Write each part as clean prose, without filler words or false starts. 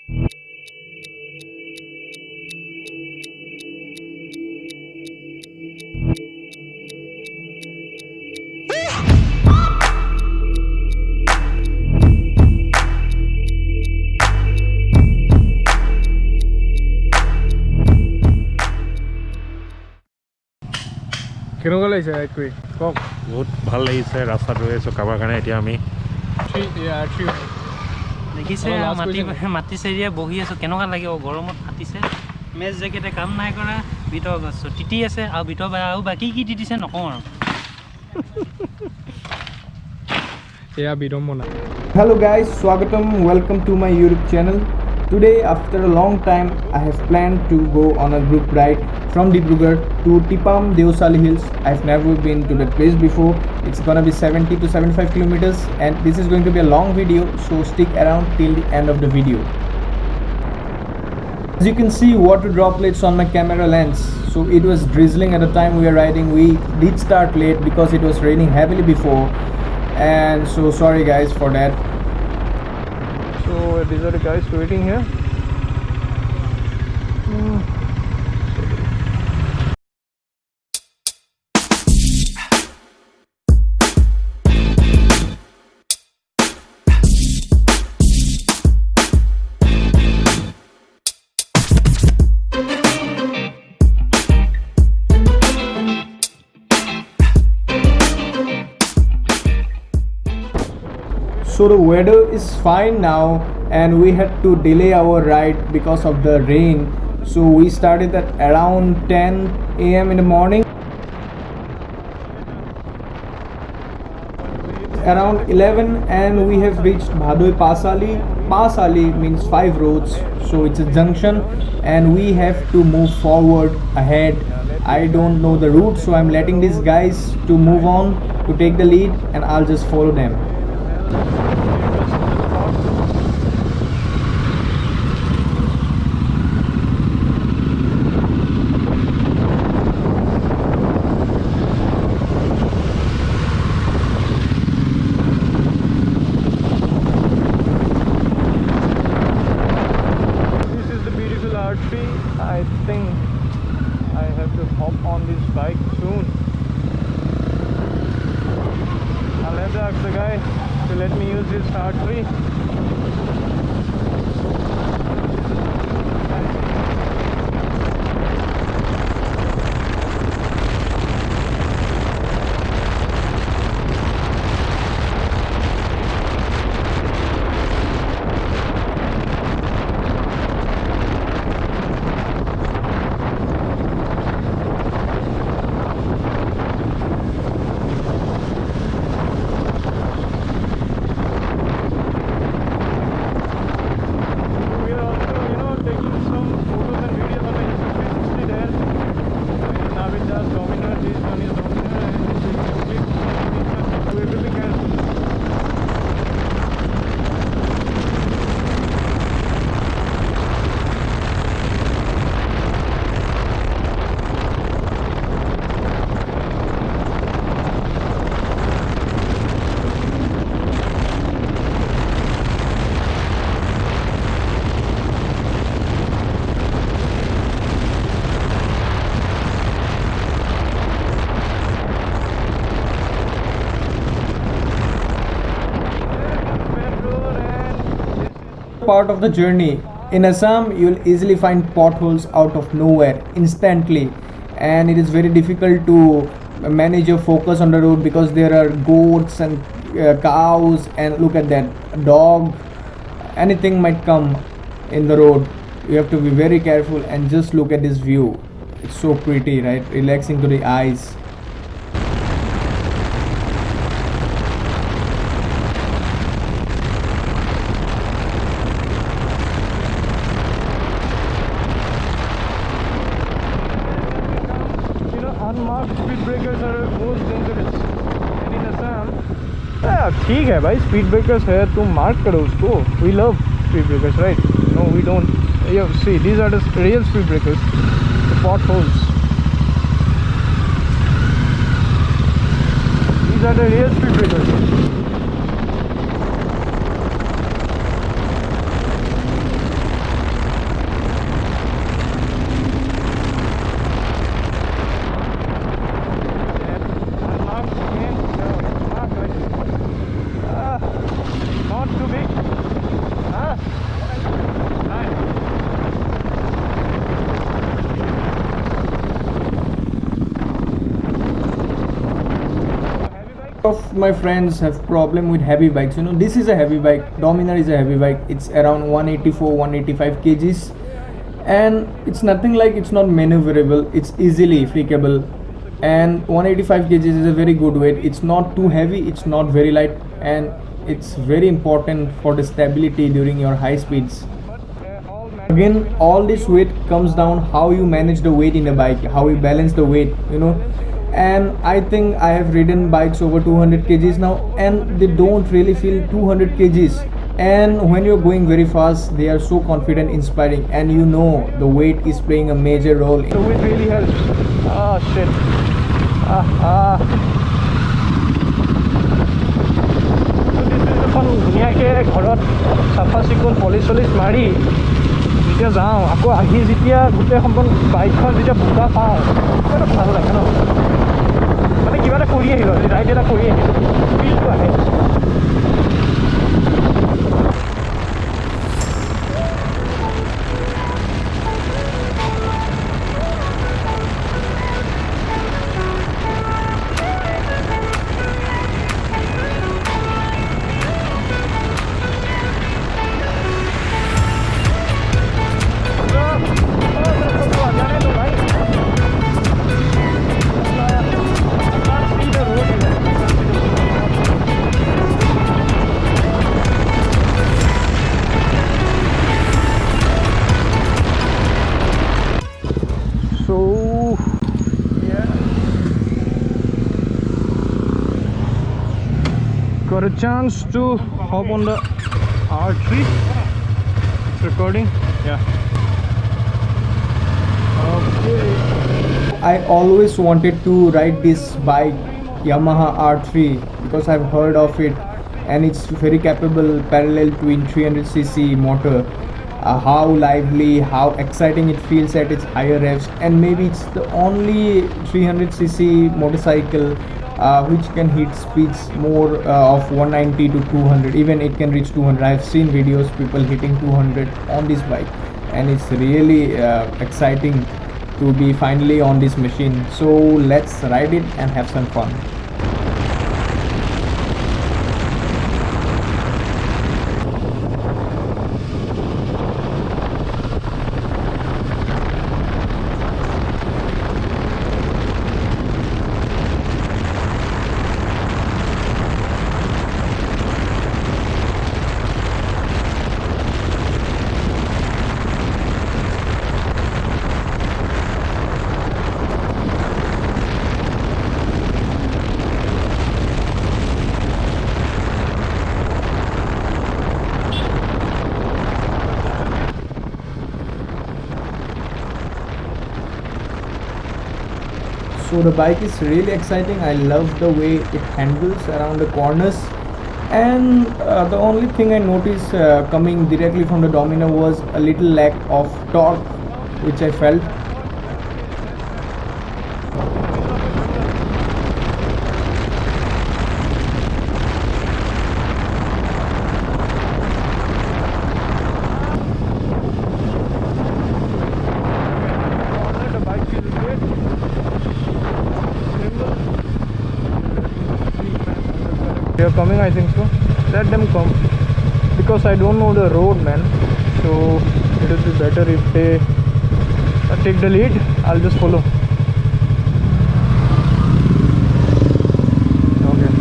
কেনেকুৱা লাগিছে ৰাইড কৰি কওক? বহুত ভাল লাগিছে। ৰাস্তাত ৰৈ আছোঁ কাৰোবাৰ কাৰণে। এতিয়া আমি দেখিছে মাটি চেৰিয়াই বহি আছোঁ। কেনেকুৱা লাগিব? গৰমত ফাটিছে, মেজ জেকেটে কাম নাই কৰা, ভিতৰ গছ তিতি আছে আৰু ভিতৰ আৰু বাকী কি তিতিছে নকওঁ আৰু। এয়া বিডম্বনা। Hello guys, Swagatam, welcome to my YouTube channel. Today after a long time I have planned to go on a group ride from Dibrugarh to Tipam Deosali Hills. I've never been to that place before. It's gonna be 70 to 75 kilometers and this is going to be a long video, so stick around till the end of the video. As you can see water droplets on my camera lens. So it was drizzling at the time we were riding. We did start late because it was raining heavily before, and so sorry guys for that. So these are the guys waiting here. So the weather is fine now and we had to delay our ride because of the rain. So we started at around 10 a.m. in the morning. Around 11 and we have reached Bhadoi Pasali. Pasali means 5 roads, so it's a junction and we have to move forward ahead. I don't know the route, so I'm letting these guys to move on to take the lead and I'll just follow them. I think I have to hop on this bike soon. I'll have to ask the guy to let me use his artery. Part of the journey. In Assam, you'll easily find potholes out of nowhere instantly, and it is very difficult to manage your focus on the road because there are goats and cows, and look at that dog. Anything might come in the road. You have to be very careful and just look at this view. It's so pretty, right? Relaxing to the eyes. Unmarked speed breakers are most dangerous. And in Assam, ठीक है भाई, speed breakers है, तुम mark करो उसको. We love speed breakers, right? No, we don't. Yeah, see, these are the real speed breakers. The potholes. These are the real speed breakers. of my friends have problem with heavy bikes. You know, this is a heavy bike. Dominar is a heavy bike. It's around 184, 185 kgs, and it's nothing like it's not maneuverable. It's easily flickable, and 185 kgs is a very good weight. It's not too heavy. It's not very light, and it's very important for the stability during your high speeds. Again, all this weight comes down how you manage the weight in a bike, how you balance the weight, you know. And I think I have ridden bikes over 200 kgs now, and they don't really feel 200 kgs. And when you're going very fast, they are so confident, inspiring, and you know the weight is playing a major role. The weight really helps. Ah, shit. ধুনীয়াকৈ ঘৰত চাফা চিকুণ polish চলিচ মাৰি যেতিয়া যাওঁ, আকৌ আহি যেতিয়া গোটেই সম্পূৰ্ণ বাইকখন যেতিয়া বোকা পাওঁ, কিবা এটা ভাল লাগে ন, মানে কিবা এটা কৰি আহিলোঁ, ৰাইড এটা কৰি আহিলোঁ, ফিলটো আহে। Got a chance to hop on the R3. It's recording. Yeah. Okay. I always wanted to ride this bike, Yamaha R3, because I've heard of it, and it's very capable parallel twin 300cc motor. How lively, how exciting it feels at its higher revs, and maybe it's the only 300cc motorcycle which can hit speeds more of 190 to 200. Even it can reach 200. I've seen videos people hitting 200 on this bike, and it's really exciting to be finally on this machine. So let's ride it and have some fun. So the bike is really exciting. I love the way it handles around the corners, and the only thing I noticed coming directly from the Dominar was a little lack of torque, which I felt. The bike feels great. They are coming, I think so. Let them come, because I don't know the road, man. So it will be better if they take the lead. I'll just follow. Okay.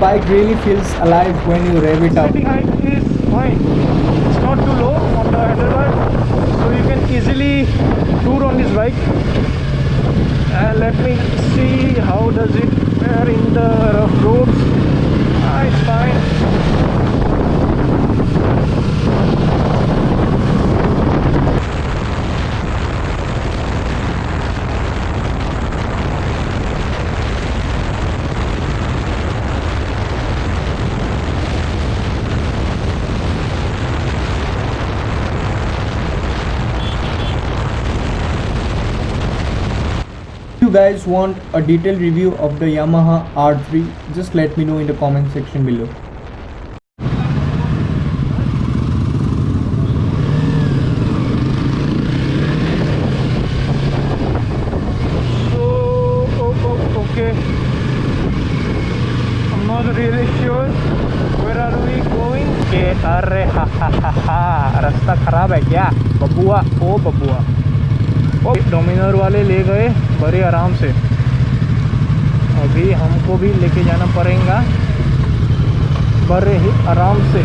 Bike really feels alive when you rev it up. Sitting height is fine. It's not too low on the handlebar, so you can easily tour on this bike. And let me see how does it fare in the rough roads. It's fine. you guys want a detailed review of the Yamaha R3, just let me know in the comment section below. Okay, I'm not really sure where are we going. अरे हा रास्ता खराब है क्या बबुआ, ओ बबुआ। ओ डोमिनर वाले ले गए बड़े आराम से, अभी हमको भी लेके जाना पड़ेगा बड़े ही आराम से।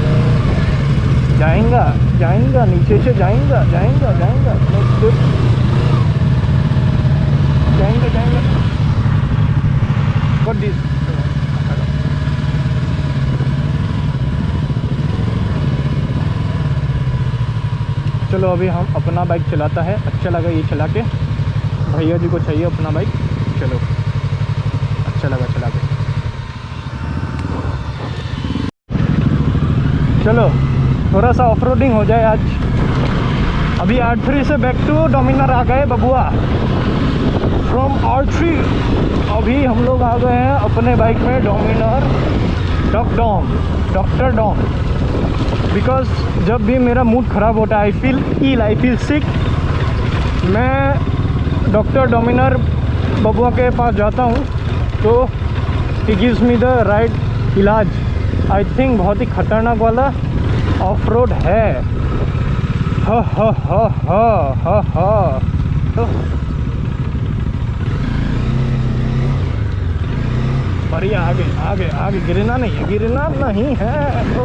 जाएंगा नीचे से जाएंगा What this? चलो अभी हम अपना बाइक चलाता है, अच्छा लगा ये चला के। भैया जी को चाहिए अपना बाइक, चलो अच्छा लगा चला के। चलो थोड़ा सा ऑफ रोडिंग हो जाए आज। अभी R3 से बैक टू डोमिनर आ गए बबुआ। फ्रॉम R3 अभी हम लोग आ गए हैं अपने बाइक में डोमिनर डॉक्टर डॉम। बिकॉज जब भी मेरा मूड ख़राब होता है, आई फील सिक, मैं डॉक्टर डोमिनर बबुआ के पास जाता हूँ तो he gives me the right इलाज। आई थिंक बहुत ही ख़तरनाक वाला ऑफ रोड है। बढ़िया, आगे गिरना नहीं है। ओ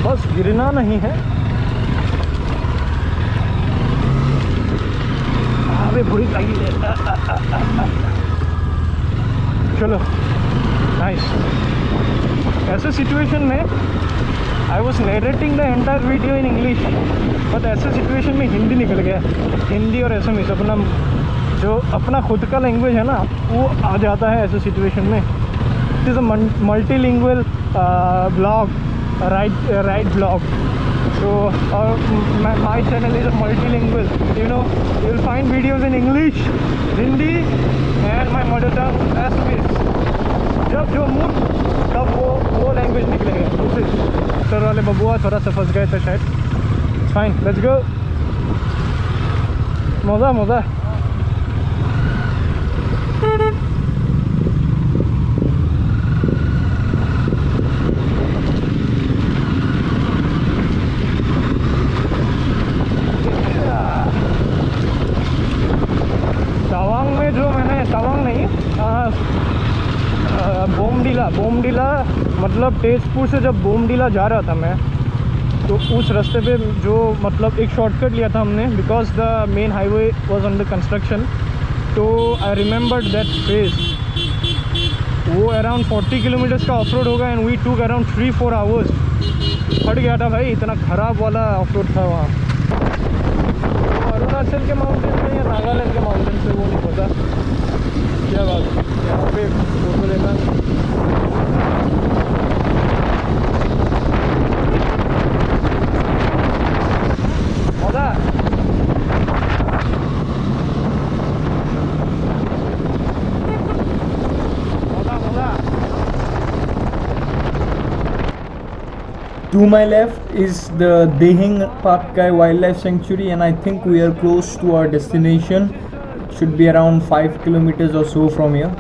बस गिरना नहीं है। अबे बुरी लगी है। चलो नाइस। ऐसे सिचुएशन में I was narrating the entire video in English, but ऐसे सिचुएशन में हिंदी निकल गया। हिंदी और एसएमएस अपना खुद का लैंग्वेज है ना, वो आ जाता है ऐसे सिचुएशन में। It is a multilingual blog, right blog. So my channel is multilingual. You know, you will find videos in English, Hindi, and my mother tongue Assamese. जब जो मूड तब वो लैंग्वेज निकलेगा दूसरी। सर वाले बबुआ थोड़ा सा फंस गए थे शायद। Fine, let's go. मज़ा बोमडीला मतलब तेजपुर से जब बोमडीला जा रहा था मैं, तो उस रास्ते पे जो मतलब एक शॉर्टकट लिया था हमने, because the main highway was under construction. तो आई रिमेंबर्ड दैट फेस। वो अराउंड 40 किलोमीटर्स का ऑफ रोड होगा and we took around 3-4 hours. फट गया था भाई, इतना ख़राब वाला ऑफ रोड था वहाँ। तो अरुणाचल के माउंटेन से या नागालैंड के माउंटेन से वो नहीं पता क्या बात। यहाँ पे फोटो लेना To my left is the Dehing Patkai Wildlife Sanctuary, and I think we are close to our destination. It should be around 5 kilometers or so from here.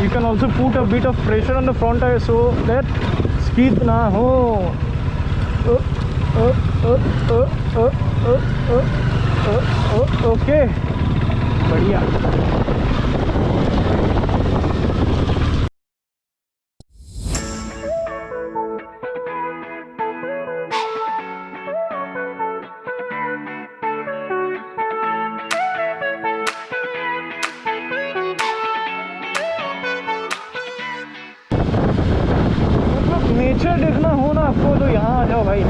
You can also put a bit of pressure on the front tire so that skid na ho. Okay, बढ़िया। Nature देखना हो ना आपको तो यहाँ आ जाओ भाई।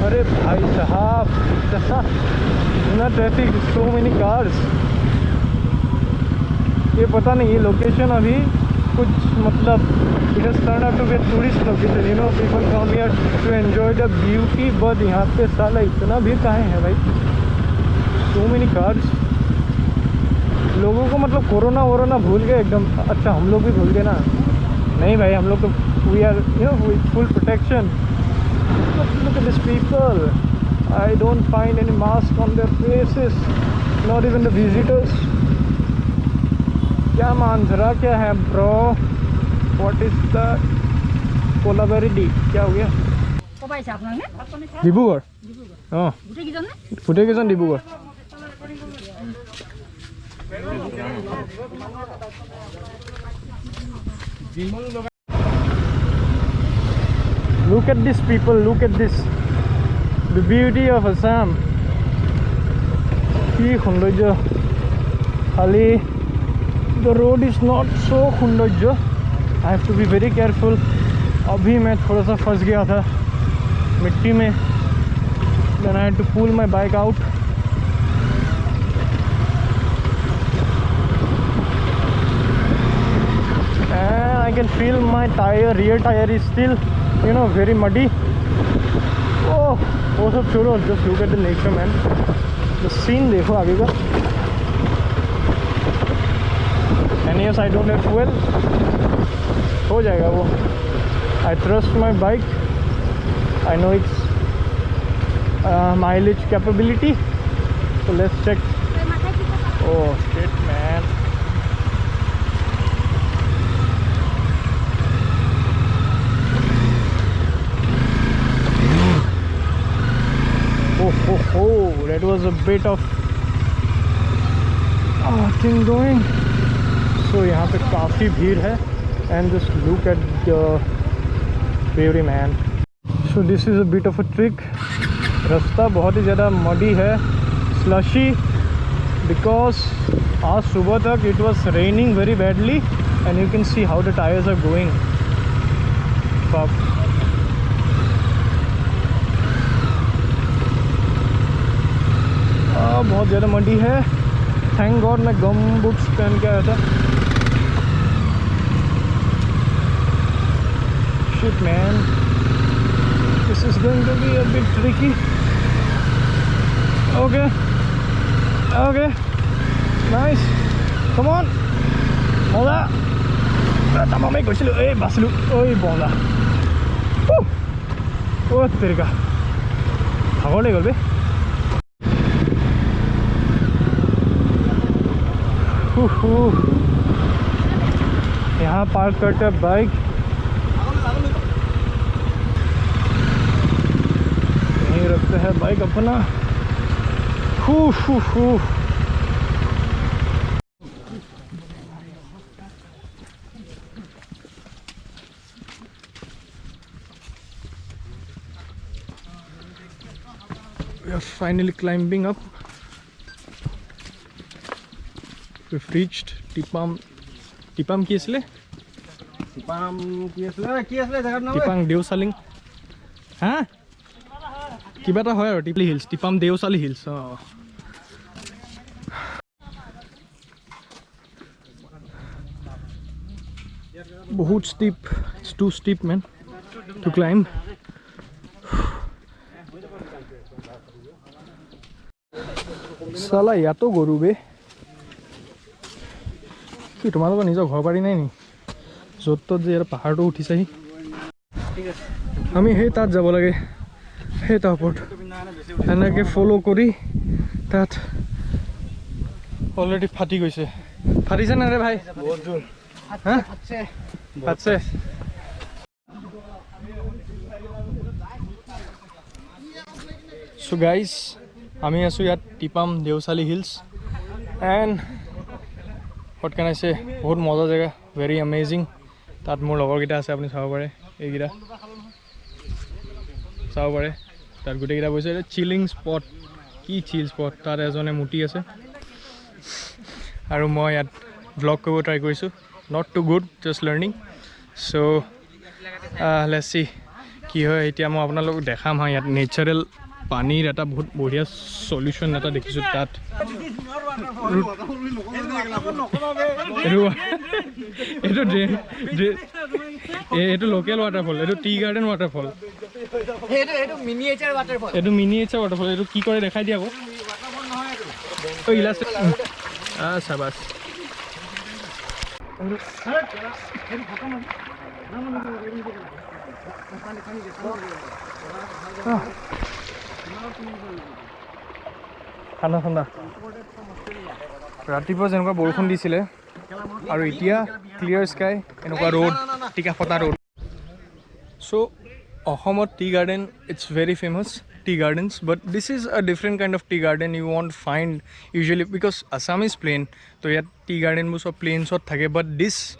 अरे भाई साहब इतना ट्रैफिक, सो मेनी कार्स। ये पता नहीं ये लोकेशन अभी कुछ मतलब it has turn out to be tourist location, you know, people come here to enjoy the beauty, but यहाँ पे साला इतना भी कहाँ है भाई, सो मेनी कार्स। लोगों को मतलब कोरोना वोरोना भूल गए एकदम। अच्छा हम लोग भी भूल गए ना? नहीं भाई, हम लोग तो we are you know with full protection. Look at these people. I don't find any mask on their faces, not even the visitors. क्या मांझरा क्या है ब्रो? What is the कोलाबेरिडी? क्या हो गया? ডিব্ৰুগড়। অঁ গোটেইকেইজন Dibrugarh. Look at these people, look at this, the beauty of Assam. কি সৌন্দৰ্য, খালি the road is not so सौंदर्य। I have to be very careful। अभी मैं थोड़ा सा फंस गया था मिट्टी में, then I had to pull my bike out। And I can feel my tire, rear tire is still, you know, very muddy। Oh, वो सब छोड़ो, just look at the nature man, the scene देखो आगे का। And yes, I don't have fuel, हो जाएगा वो। I trust my bike, I know its mileage capability, so let's check। Oh shit man, oh, that was a bit of thing going। So यहाँ पे काफ़ी भीड़ है, and just look at the beauty man। So this is a bit of a trick। रास्ता बहुत ही ज़्यादा muddy है, slushy, because आज सुबह तक it was raining very badly, and you can see how the tires are going। Fuck। बहुत ज़्यादा muddy है। थैंक गॉड मैं गम बूट्स पहन के आया था। Shit man, this is going to be a bit tricky. Okay okay nice, come on. मजा তামামে গৈছিলোঁ, এই বাছিলোঁ, ঐ বলা অ' তেৰিকা ভাগৰ লাগি গ'ল বে। यहाँ पार्क करते हैं बाइक, यहीं रखते हैं बाइक अपना। We are finally climbing up। We've reached Tipam কি আছিলে? টিপাম দেওচালিং, হা কিবা এটা হয় আৰু টিপলি হিলছ, টিপাম দেওচালি হিলছ। অঁ বহুত steep, it's too steep man to climb. চালা ইয়াতো গৰু বে। কি তোমালোকৰ নিজৰ ঘৰ বাৰী নাই নি য'ত ত'ত যে ইয়াৰ পাহাৰটো উঠিছেহি? আমি সেই তাত যাব লাগে, সেই তাৰ ওপৰত এনেকৈ ফ'ল' কৰি তাত অলৰেডি ফাটি গৈছে। ফাটিছে নে ৰে ভাই? বহুত জোৰ। হা ফাটছে। চ' গাইজ আমি আছোঁ ইয়াত Tipam Deosali hills, and what কেন আই সে, বহুত মজা জেগা, ভেৰি এমেজিং। তাত মোৰ লগৰকেইটা আছে, আপুনি চাব পাৰে, এইকেইটা চাব পাৰে। তাত গোটেইকেইটা বহিছে, এইটো চিলিং স্পট, কি চিল স্পট। তাত এজনে মুটি আছে, আৰু মই ইয়াত ব্লগ কৰিব ট্ৰাই কৰিছোঁ। Not too good, just learning. So' let's see কি হয় এতিয়া মই আপোনালোকক দেখাম হা ইয়াত নেচাৰেল পানীৰ এটা বহুত বঢ়িয়া সলিউশ্যন এটা দেখিছোঁ তাত এইটো ড্ৰেইন এইটো লোকেল ৱাটাৰফল এইটো টি গাৰ্ডেন ৱাটাৰফল এইটো মিনিয়েচাৰ ৱাটাৰফল এইটো কি কৰে দেখাই দিয়া আকৌ চাবাছ ঠাণ্ডা ঠাণ্ডা ৰাতিপুৱা যেনেকুৱা বৰষুণ দিছিলে আৰু এতিয়া ক্লিয়াৰ স্কাই এনেকুৱা ৰ'দ টিকা ফটা ৰ'দ চ' অসমত tea garden it's very famous tea gardens, but this is a different kind of tea garden you won't find usually because Assam is plain, so here tea garden bus of plains or thake, but this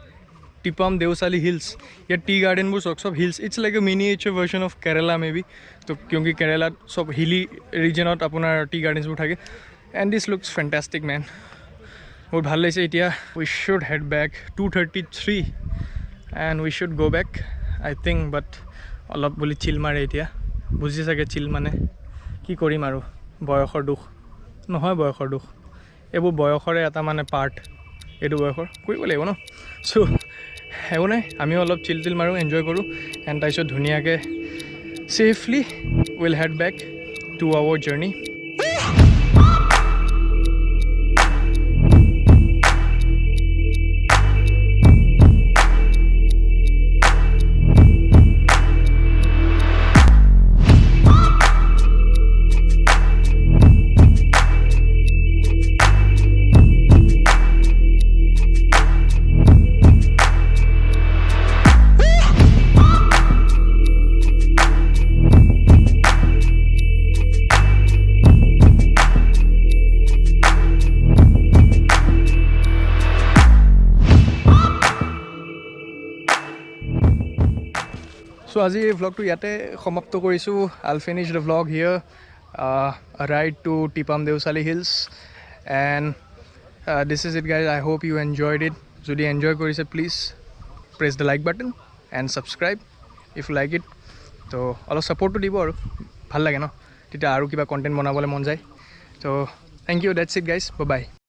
Tipam Devasali hills, here tea garden bus of hills, it's like a miniature version of Kerala maybe, so kyunki Kerala so hilly region out apuna tea gardens bu thake, and this looks fantastic man. Bahut bhal lagise etia we should head back 2:33 and we should go back I think, but olop boli chill mare etia বুজি চাগে চিল মানে কি কৰিম আৰু বয়সৰ দুখ নহয় বয়সৰ দুখ এইবোৰ বয়সৰে এটা মানে পাৰ্ট এইটো বয়সৰ কৰিব লাগিব ন চ' একো নাই আমিও অলপ চিল চিল মাৰোঁ এনজয় কৰোঁ এণ্ড তাৰপিছত ধুনীয়াকৈ safely will head back to our journey So আজি এই vlog to ইয়াতে সমাপ্ত কৰিছোঁ I'll finish the vlog here a ride to Tipam Devasali hills and this is it guys I hope you enjoyed it যদি enjoy কৰিছে please press the like button and subscribe if you like it তো অলপ support দিব আৰু ভাল লাগে ন তেতিয়া আৰু কিবা content বনাবলৈ মন যায় so thank you that's it guys bye bye